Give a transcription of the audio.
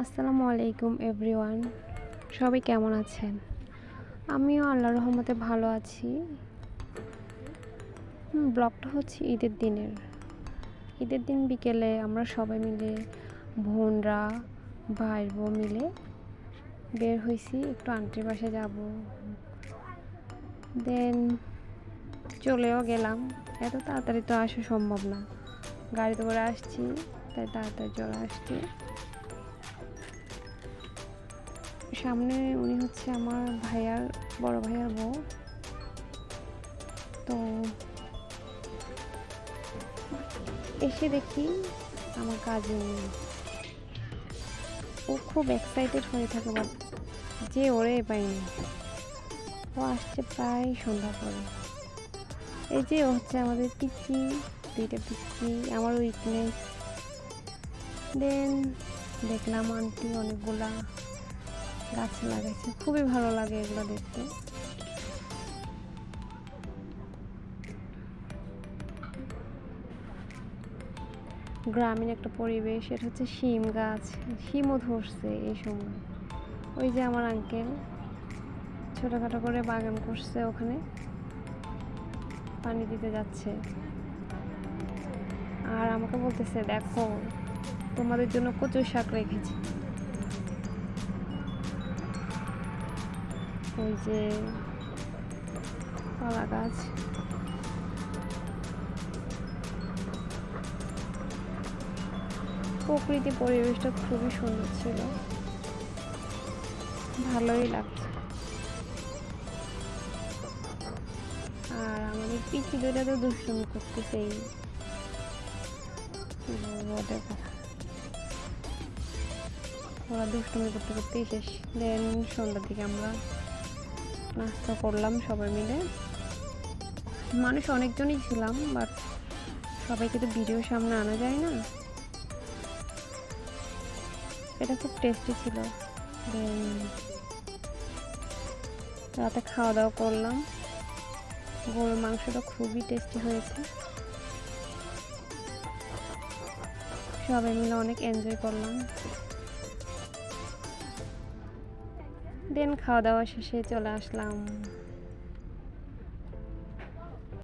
আসসালামু আলাইকুম এভরিওয়ান, সবাই কেমন আছেন? আমিও আল্লাহর রহমতে ভালো আছি। ব্লগটা হচ্ছে ঈদের দিন বিকেলে আমরা সবাই মিলে বোনরা ভাই বোন মিলে বের হয়েছি, একটু আন্টির বাসায় যাব। দেন চলেও গেলাম। এত তাড়াতাড়ি তো আসা সম্ভব না, গাড়িতে করে আসছি, তাই তাড়াতাড়ি চলে আসছি। সামনে উনি হচ্ছে আমার বড় ভাইয়ার বউ। তো এসে দেখি আমার কাজিন, ও খুব এক্সাইটেড হয়ে থাকে, বাট যে ওরে পাইনি। ও আসছে প্রায় সন্ধ্যা পরে। এই যে ও হচ্ছে আমাদের পিচ্চি, দুইটা পিচ্চি, আমার উইকনেস। দেন দেখলাম আন্টি অনেকগুলা গাছ লাগাইছে, খুবই ভালো লাগে এগুলো দেখতে। গ্রামীণ একটা পরিবেশ। এটা হচ্ছে শিম গাছ, শিমও ধরছে এই সময়। ওই যে আমার আঙ্কেল ছোটোখাটো করে বাগান করছে, ওখানে পানি দিতে যাচ্ছে আর আমাকে বলতেছে, দেখো তোমাদের জন্য কচু শাক রেখেছি। ওই যে কলা গাছ, প্রকৃতি পরিবেশটা খুবই সুন্দর ছিল, ভালোই লাগছে। আর আমাদের পিচি দুইটা তো দুষ্টুমি করতেছেই, ওদের কথা, ওরা দুষ্টুমি করতে করতেই শেষ। দেন সন্ধ্যার দিকে আমরা নাস্তা করলাম সবাই মিলে। মানুষ অনেকজনই ছিলাম, বাট সবাইকে তো ভিডিওর সামনে আনা যায় না। এটা খুব টেস্টি ছিল। দেন রাতে খাওয়া দাওয়া করলাম। গরুর মাংসটা খুবই টেস্টি হয়েছে, সবাই মিলে অনেক এনজয় করলাম। দেন খাওয়া দাওয়া শেষে চলে আসলাম